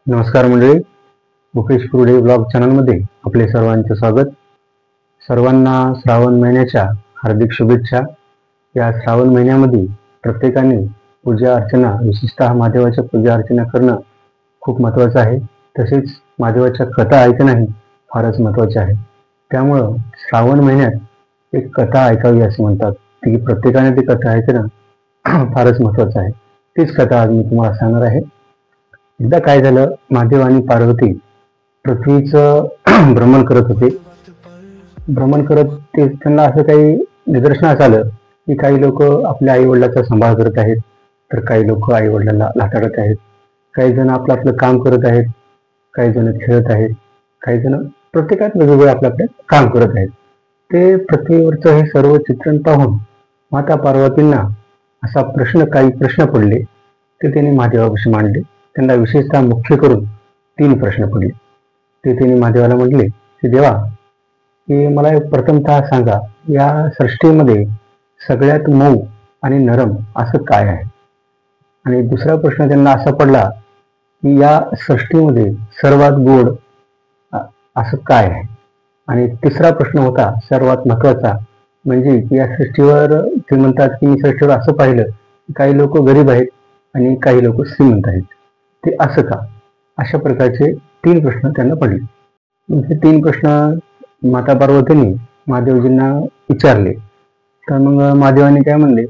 नमस्कार मंडळी, मुकेश कुरडे ब्लॉग चॅनलमध्ये आपले सर्वांचे स्वागत. सर्वांना श्रावण महिन्याच्या हार्दिक शुभेच्छा. या श्रावण महिन्यामध्ये प्रत्येकाने पूजा अर्चना, विशेषतः महादेवाच्या पूजा अर्चना करणं खूप महत्त्वाचं आहे. तसेच महादेवाच्या कथा ऐकणंही फारच महत्त्वाचे आहे. त्यामुळं श्रावण महिन्यात एक कथा ऐकावी असं म्हणतात. ती प्रत्येकाने ती कथा ऐकणं फारच महत्त्वाचं आहे. तीच कथा आज मी तुम्हाला सांगणार आहे. एकदा काय झालं, महादेव आणि पार्वती पृथ्वीचं भ्रमण करत होते. भ्रमण करत ते त्यांना असं काही निदर्शनास आलं की काही लोक आपल्या आई वडिलांचा सांभाळ करत आहेत, तर काही लोक आई वडिलांना लाटाळत आहेत, काही जण आपलं आपलं काम करत आहेत, काही जण खेळत आहेत, काही जण प्रत्येकात वेगवेगळे आपलं काम करत आहेत. ते पृथ्वीवरचं हे सर्व चित्रण पाहून माता पार्वतींना काही प्रश्न पडले. ते त्यांनी महादेवापाशी मांडले. त्यांना विशेषतः मुख्य करून 3 प्रश्न पडले. ते त्यांनी महादेवाला म्हटले की देवा, की मला प्रथमतः सांगा, या सृष्टीमध्ये सगळ्यात मऊ आणि नरम असं काय आहे? आणि दुसरा प्रश्न त्यांना असा पडला की या सृष्टीमध्ये सर्वात गोड असं काय आहे? आणि तिसरा प्रश्न होता सर्वात महत्त्वाचा, म्हणजे की या सृष्टीवर ते म्हणतात की मी सृष्टीवर असं पाहिलं की काही लोक गरीब आहेत आणि काही लोक श्रीमंत आहेत, ते असं का? अशा प्रकारचे 3 प्रश्न त्यांना पडले. हे 3 प्रश्न माता पार्वतींनी महादेवजींना विचारले. तर मग महादेवांनी काय म्हणले,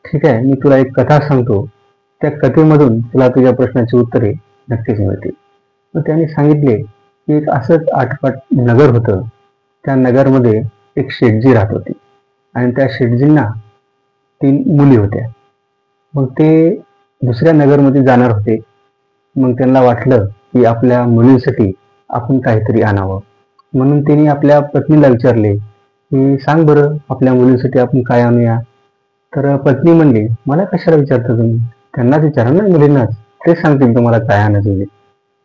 ठीक आहे, मी तुला एक कथा सांगतो, त्या कथेमधून तुला तुझ्या प्रश्नाची उत्तरे नक्कीच मिळतील. मग त्यांनी सांगितले की एक असंच आटपाट नगर होतं. त्या नगरमध्ये एक शेठजी राहत होते आणि त्या शेठजींना 3 मुली होत्या. मग ते दुसऱ्या नगरमध्ये जाणार होते. मग त्यांना वाटलं की आपल्या मुलींसाठी आपण काहीतरी आणावं, म्हणून त्यांनी आपल्या पत्नीला विचारले की सांग बरं, आपल्या मुलींसाठी आपण काय आणूया? तर पत्नी म्हणली, मला कशाला विचारता तुम्ही, त्यांनाच विचारा ना, मुलींनाच, ते सांगतील तुम्हाला काय आणायचं.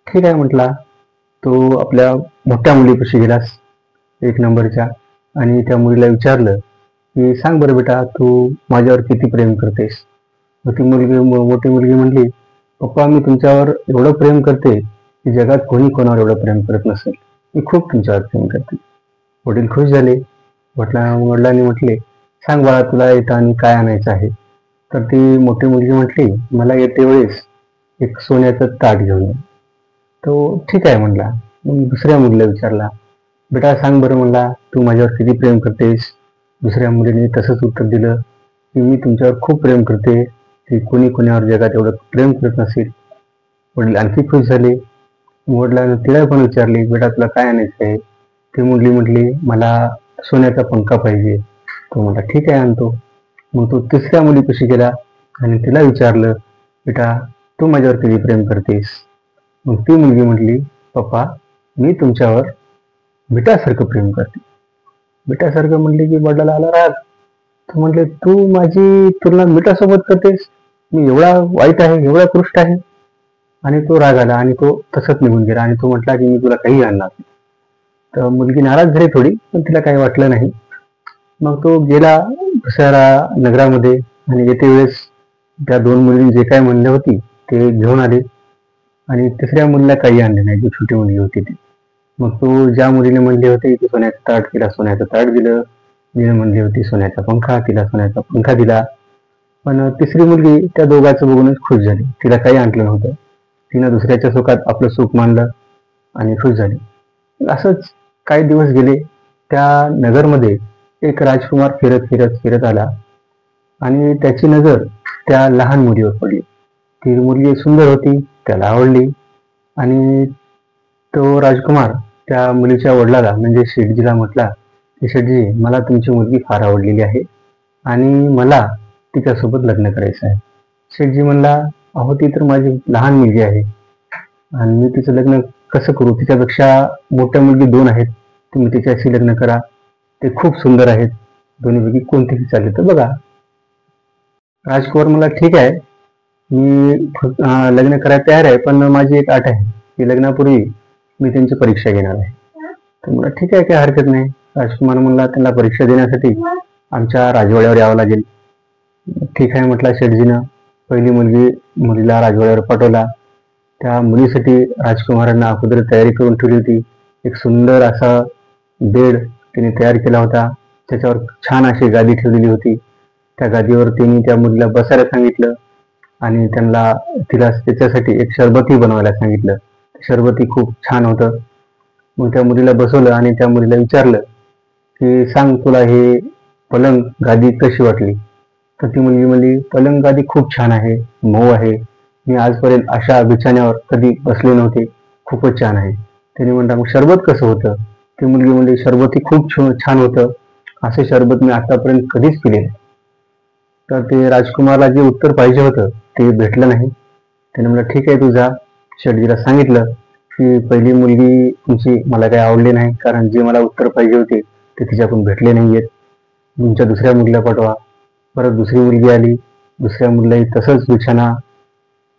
ठीक आहे म्हटला. तो आपल्या मोठ्या मुलीपाशी गेला, 1 नंबरच्या, आणि त्या मुलीला विचारलं की सांग बरं बेटा, तू माझ्यावर किती प्रेम करतेस? मोठी मुलगी म्हणली, पप्पा, मी तुमच्यावर एवढं प्रेम करते की जगात कोणी कोणावर एवढं प्रेम करत नसेल. मी खूप तुमच्यावर प्रेम करते. वडील खुश झाले. वडिलांनी म्हटले, सांग बाळा, तुला येताना काय आणायचं आहे? तर ती मोठी मुलगी म्हटली, मला येते वेळेस एक सोन्याचं ताट घेऊन ये. तो ठीक आहे म्हणला. मग दुसऱ्या मुलीला विचारला, बेटा सांग बरं म्हणला, तू माझ्यावर किती प्रेम करतेस? दुसऱ्या मुलीने तसंच उत्तर दिलं की मी तुमच्यावर खूप प्रेम करते, की कोणी कोणावर जगात एवढं प्रेम करत नसेल. वडील आणखी खुश झाले. वडिलांना तिला पण विचारले, बेटा तुला काय आणायचं आहे? ती मुलगी म्हटली, मला सोन्याचा पंखा पाहिजे. तो म्हणला, ठीक आहे, आणतो. मग तो तिसऱ्या मुलीपाशी गेला आणि तिला विचारलं, बेटा तू माझ्यावर किती प्रेम करतेस? मग ती मुलगी म्हटली, पप्पा, मी तुमच्यावर मिठासारखं प्रेम करते. मिठासारखं म्हणले की वडिलाला आला राग. तो म्हटले, तू माझी तुलना मिठासोबत करतेस? मी एवढा वाईट आहे, एवढा कृष्ट आहे? आणि तो राग आला आणि तो तसंच निघून गेला आणि तो म्हटला की मी तुला काही आणणार नाही. तर मुलगी नाराज झाली थोडी, पण तिला काही वाटलं नाही. मग तो गेला दुसऱ्या नगरामध्ये आणि येते वेळेस त्या 2 मुलींनी जे काय म्हणले होती ते घेऊन आले आणि तिसऱ्या मुलीला काही आणले नाही, जी छोटी मुलगी होती ती. मग तो ज्या मुलीने म्हणले होते की सोन्याचं ताट, तिला सोन्याचं ताट दिलं. जिने म्हणली होती सोन्याचा पंखा, तिला सोन्याचा पंखा दिला. पण तिसरी मुलगी त्या दोघांचं बघूनच खुश झाली. तिला काही आणलं नव्हतं. तिनं दुसऱ्याच्या सुखात आपलं सुख मानलं आणि खुश झाली. असंच काही दिवस गेले. त्या नगरमध्ये एक राजकुमार फिरत फिरत फिरत आला आणि त्याची नजर त्या लहान मुलीवर पडली. ती मुलगी सुंदर होती, त्याला आवडली आणि तो राजकुमार त्या मुलीच्या वडिलाला म्हणजे शेठजीला म्हटला की शेठजी, मला तुमची मुलगी फार आवडलेली आहे आणि मला तिच्यासोबत लग्न करायचं आहे. शेठजी म्हणला, अहो ती तर माझी लहान मुलगी आहे आणि मी तिचं लग्न कसं करू? तिच्यापेक्षा मोठ्या मुलगी 2 आहेत, तुम्ही तिच्याशी लग्न करा, ते खूप सुंदर आहेत, दोन्हीपैकी कोणतीही चालेल तर बघा. राजकुमार मला, ठीक आहे, मी लग्न करायला तयार आहे, पण माझी एक अट आहे की लग्नापूर्वी मी त्यांची परीक्षा घेणार आहे. तर मला ठीक आहे, काही हरकत नाही. राजकुमार म्हणला, त्यांना परीक्षा देण्यासाठी आमच्या राजवाड्यावर यावं लागेल. ठीक आहे म्हटला शेठजीनं. पहिली मुलीला राजवाड्यावर पाठवला. त्या मुलीसाठी राजकुमारांना अगोदर तयारी करून ठेवली होती. एक सुंदर असा बेड तिने तयार केला होता. त्याच्यावर छान अशी गादी ठेवलेली होती. त्या गादीवर तिने त्या मुलीला बसायला सांगितलं आणि तिला त्याच्यासाठी एक शरबतही बनवायला सांगितलं. शरबतही खूप छान होतं. मग त्या मुलीला बसवलं आणि त्या मुलीला विचारलं की सांग, तुला हे पलंग गादी कशी वाटली? तर ती मुलगी म्हणली, पलंग गादी खूप छान आहे, मऊ आहे. मी आजपर्यंत अशा बिछाण्यावर कधी बसले नव्हते. खूपच छान आहे. त्याने म्हणला, मग शरबत कसं होतं? ती मुलगी म्हणली, शरबतही खूप छान होतं. असं शरबत मी आतापर्यंत कधीच पिले नाही. तर ते राजकुमारला जे उत्तर पाहिजे होतं ते भेटलं नाही. त्याने म्हणलं, ठीक आहे, तू जा. शेठजीला सांगितलं की पहिली मुलगी तुमची मला काही आवडली नाही, कारण जे मला उत्तर पाहिजे होते ते तिच्याकडून भेटले नाहीयेत. तुमच्या दुसऱ्या मुलीला पाठवा. परत दुसरी मुलगी आली. दुसऱ्या मुलीलाही तसंच बिछाना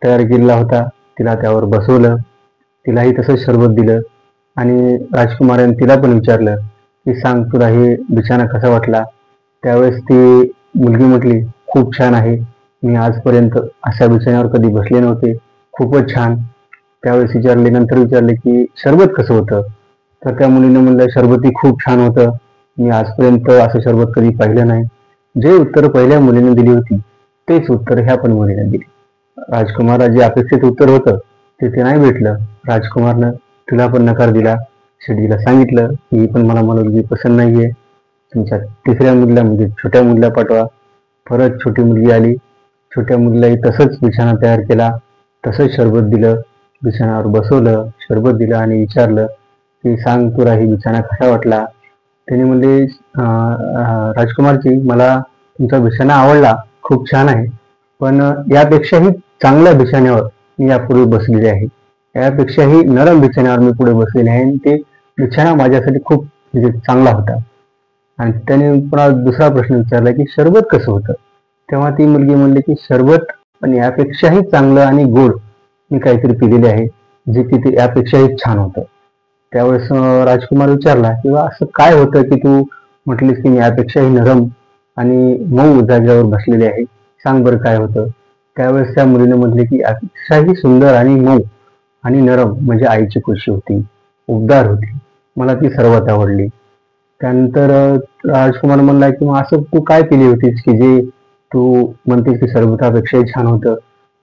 तयार केलेला होता. तिला त्यावर बसवलं. तिलाही तसंच शरबत दिलं आणि राजकुमाराने तिला पण विचारलं की सांग, तुला हे बिछाना कसा वाटला? त्यावेळेस ती मुलगी म्हटली, खूप छान आहे. मी आजपर्यंत अशा बिछाण्यावर कधी बसले नव्हते. खूपच छान. त्यावेळेस नंतर विचारले की शरबत कसं होतं? तर त्या मुलीने म्हणलं, शरबतही खूप छान होतं. मी आजपर्यंत असं शरबत कधी पाहिलं नाही. जे उत्तर पहिल्या मुलीने दिली होती तेच उत्तर ह्या पण मुलीने दिली. राजकुमारला जे अपेक्षित उत्तर होतं ते नाही भेटलं. राजकुमारनं तिला पण नकार दिला. शेठजीला सांगितलं की ही पण मला मुलगी पसंत नाहीये. तुमच्या तिसऱ्या मुलीला म्हणजे छोट्या मुलीला पाठवा. परत छोटी मुलगी आली. छोट्या मुलीलाही तसंच बिछाना तयार केला. तसंच शरबत दिलं. बिछाण्यावर बसवलं, शरबत दिलं आणि विचारलं की सांग, तुला ही बिछाना कसा वाटला? त्याने म्हणले, राजकुमारजी, मला तुमचा बिछाना आवडला, खूप छान आहे. पण यापेक्षाही चांगल्या बिछाण्यावर मी यापूर्वी बसलेले आहे. यापेक्षाही नरम बिछाण्यावर मी पुढे बसलेले आहे आणि ते बिछाना माझ्यासाठी खूप म्हणजे चांगला होता. आणि त्याने पुन्हा दुसरा प्रश्न विचारला की शरबत कसं होतं? तेव्हा ती मुलगी म्हणली की शरबत पण यापेक्षाही चांगलं आणि गोड मी काहीतरी पिलेले आहे, जे की ते यापेक्षाही छान होतं. त्यावेळेस राजकुमार विचारला की असं काय होतं की तू म्हटलीस की मी यापेक्षाही नरम आणि मऊ जागेवर बसलेले आहे, सांग बरं काय होतं? त्यावेळेस त्या मुलीने म्हटले की यापेक्षाही सुंदर आणि मऊ आणि नरम म्हणजे आईची कुशी होती, उबदार होती. मला ती सर्वात आवडली. त्यानंतर राजकुमार म्हणला की मग असं तू काय पिली होतीस की जे तू म्हणतेस की सरबतापेक्षाही छान होतं?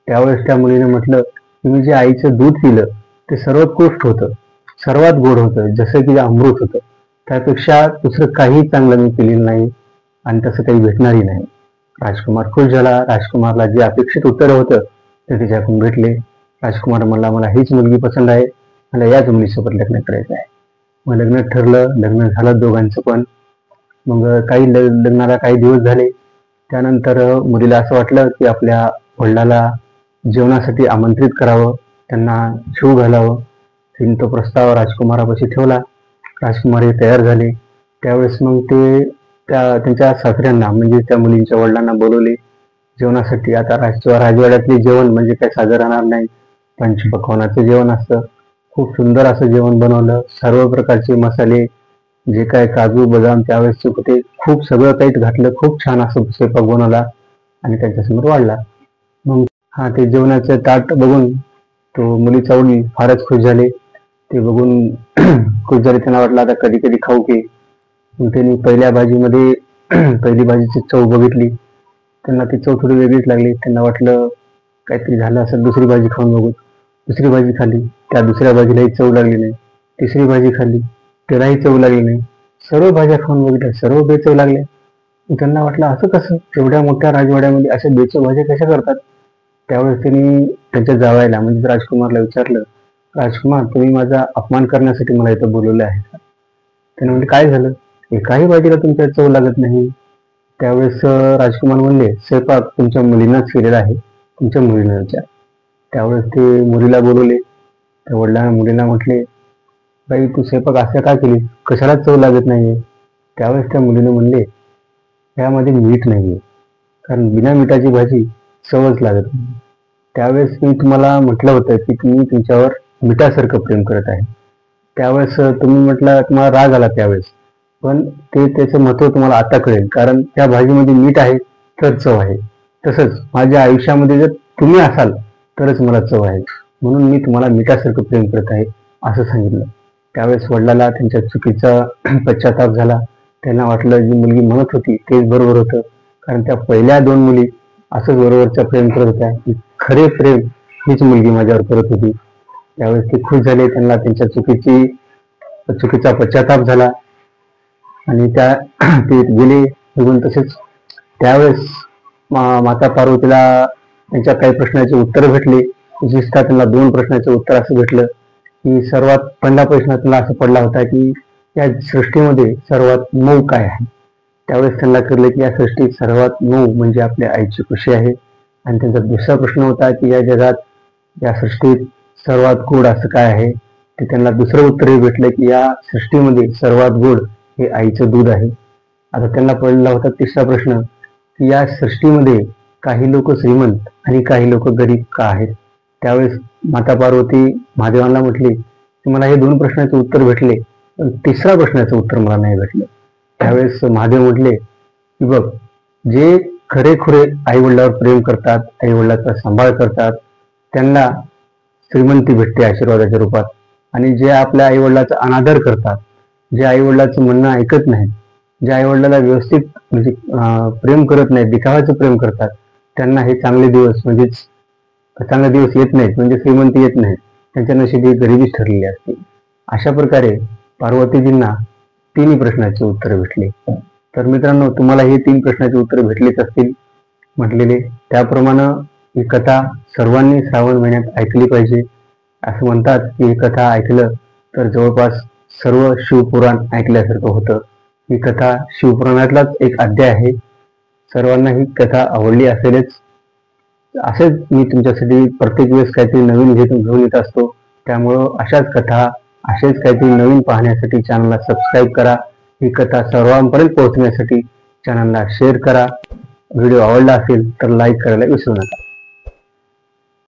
त्यावेळेस त्या मुलीने म्हटलं की मी जे आईचं दूध पिलं ते सर्वोत्कृष्ट होतं, सर्वात गोड होतं, जसं की अमृत होतं. त्यापेक्षा दुसरं काही चांगलं मी पिलेलं नाही आणि तसं काही भेटणारही नाही. राजकुमार खुश झाला. राजकुमारला जे अपेक्षित उत्तर होतं ते तिच्याकडून भेटले. राजकुमार म्हणला, मला हीच मुलगी पसंत आहे, मला याच मुलीसोबत लग्न करायचं आहे. मग लग्न ठरलं. लग्न झालं दोघांचं पण. मग लग्नाला काही दिवस झाले. त्यानंतर मुलीला असं वाटलं की आपल्या वडिलाला जेवणासाठी आमंत्रित करावं, त्यांना शिव घालावं. तिने तो प्रस्ताव राजकुमारापाशी ठेवला. राजकुमार हे तयार झाले. त्यावेळेस मग ते त्यांच्या सासऱ्यांना म्हणजे त्या मुलींच्या वडिलांना बोलवले जेवणासाठी. आता राजवाड्यातले जेवण म्हणजे काय साजं राहणार नाही. पंचपक्वान्नाचं जेवण असतं. खूप सुंदर असं जेवण बनवलं. सर्व प्रकारचे मसाले, जे काय काजू बदाम त्यावेळेस होते, खूप सगळं काही घातलं. खूप छान असं स्वयंपाक बनवला आणि त्यांच्यासमोर वाढला. मग ते जेवणाचं ताट बघून तो मुलीचा वडील फारच खुश झाले. ते बघून खुश झाले. त्यांना वाटलं आता कधी कधी खाऊ की. मग त्यांनी पहिल्या भाजीमध्ये पहिली भाजीची चव बघितली. त्यांना ती चव थोडी वेगळीच लागली. त्यांना वाटलं काहीतरी झालं असं. दुसरी भाजी खाऊन बघू. दुसरी भाजी खाल्ली. त्या दुसऱ्या भाजीलाही चव लागली नाही. तिसरी भाजी खाल्ली, त्यालाही चव लागली नाही. सर्व भाज्या खाऊन बघितल्या, सर्व बेचव लागल्या. त्यांना वाटलं असं कसं, एवढ्या मोठ्या राजवाड्यामध्ये अशा बेचव भाज्या कशा करतात? त्यावेळेस त्यांनी त्यांच्या जावयाला म्हणजे राजकुमारला विचारलं, राजकुमार, तुम्ही माझा अपमान करण्यासाठी मला इथं बोलवलं आहे का? त्याने म्हणजे काय झालं, एकाही भाजीला तुमच्या चव लागत नाही? त्यावेळेस राजकुमार म्हणले, स्वयंपाक तुमच्या मुलींनाच केलेला आहे, तुमच्या मुलीला विचार. त्यावेळेस ते मुलीला बोलवले. त्या वडिलांना मुलीला म्हटले, बाई तू स्वयंपाक असं का केली, कशाला चव लागत नाहीये? त्यावेळेस त्या मुलीने म्हणले, यामध्ये मीठ नाहीये, कारण बिना मिठाची भाजी चवच लागत नाही. त्यावेळेस मी तुम्हाला म्हटलं होतं की तुम्ही तुमच्यावर मिठासारखं प्रेम करत आहे. त्यावेळेस तुम्ही म्हटलं तुम्हाला राग आला त्यावेळेस, पण त्याचं महत्व तुम्हाला आता कळेल, कारण त्या भाजीमध्ये मीठ आहे तर चव आहे. तसंच माझ्या आयुष्यामध्ये जर तुम्ही असाल तरच मला चव आहे. म्हणून मी तुम्हाला मिठासारखं प्रेम करत आहे असं सांगितलं. त्यावेळेस वडिलाला त्यांच्या चुकीचा पश्चाताप झाला. त्यांना वाटलं जी मुलगी म्हणत होती तेच बरोबर होतं, कारण त्या पहिल्या 2 मुली असंच बरोबरचं प्रेम करत होत्या. खरे प्रेम हीच मुलगी माझ्यावर करत होती. त्यावेळेस ते खुश झाले. त्यांना त्यांच्या चुकीचा पश्चाताप झाला आणि ते गेले निघून. तसेच त्यावेळेस माता पार्वतीला त्यांच्या काही प्रश्नाचे उत्तर भेटले. विशेषतः त्यांना 2 प्रश्नाचे उत्तर असं भेटलं की सर्वात पहिला प्रश्न त्यांना असं पडला होता की या सृष्टीमध्ये सर्वात मऊ काय आहे. त्यावेळेस त्यांना कळलं की या सृष्टीत सर्वात मऊ म्हणजे आपल्या आईची खुशी आहे. आणि त्यांचा दुसरा प्रश्न होता की या जगात या सृष्टीत सर्वात गोड असं काय आहे. ते त्यांना दुसरं उत्तरही भेटलं की या सृष्टीमध्ये सर्वात गोड हे आईचं दूध आहे. आता त्यांना पडलेला होता तिसरा प्रश्न की या सृष्टीमध्ये काही लोक श्रीमंत आणि काही लोक गरीब का आहेत. त्यावेळेस माता पार्वती महादेवांना म्हटली की मला हे 2 प्रश्नाचे उत्तर भेटले, पण तिसरा प्रश्नाचं उत्तर मला नाही भेटलं. त्यावेळेस महादेव म्हटले की बघ, जे खरेखुरे आई वडिलांवर प्रेम करतात, आई वडिलांचा सांभाळ करतात, त्यांना श्रीमंती भेटते आशीर्वादाच्या रूपात. आणि जे आपल्या आई वडिलांचा अनादर करतात, जे आई वडिलांचं म्हणणं ऐकत नाहीत, जे आई वडिलांना व्यवस्थित म्हणजे प्रेम करत नाहीत, दिखाव्याचं प्रेम करतात, त्यांना हे चांगले दिवस येत नाहीत, म्हणजे श्रीमंती येत नाहीत. त्यांच्या नशिबी गरिबीच ठरलेली असते. अशा प्रकारे पार्वतीजींना 3 प्रश्नाचे उत्तर भेटले. तर मित्रांनो, तुम्हाला हे 3 प्रश्नाचे उत्तर भेटलेच असतील म्हटलेले. त्याप्रमाणे ही कथा सर्वांनी श्रावण महिन्यात ऐकली पाहिजे. असं म्हणतात की ही कथा ऐकलं तर जवळपास सर्व शिवपुराण ऐकल्यासारखं होतं. ही कथा शिवपुराणातलाच एक अध्याय आहे. सर्वांना ही कथा आवडली असेलच. असेच मी तुमच्यासाठी प्रत्येक वेळेस काहीतरी नवीन घेऊन येत असतो. त्यामुळं अशाच कथा, असेच काहीतरी नवीन पाहण्यासाठी चॅनलला सबस्क्राईब करा. ही कथा सर्वांपर्यंत पोहोचण्यासाठी चॅनलला शेअर करा. व्हिडिओ आवडला असेल तर लाईक करायला विसरू नका.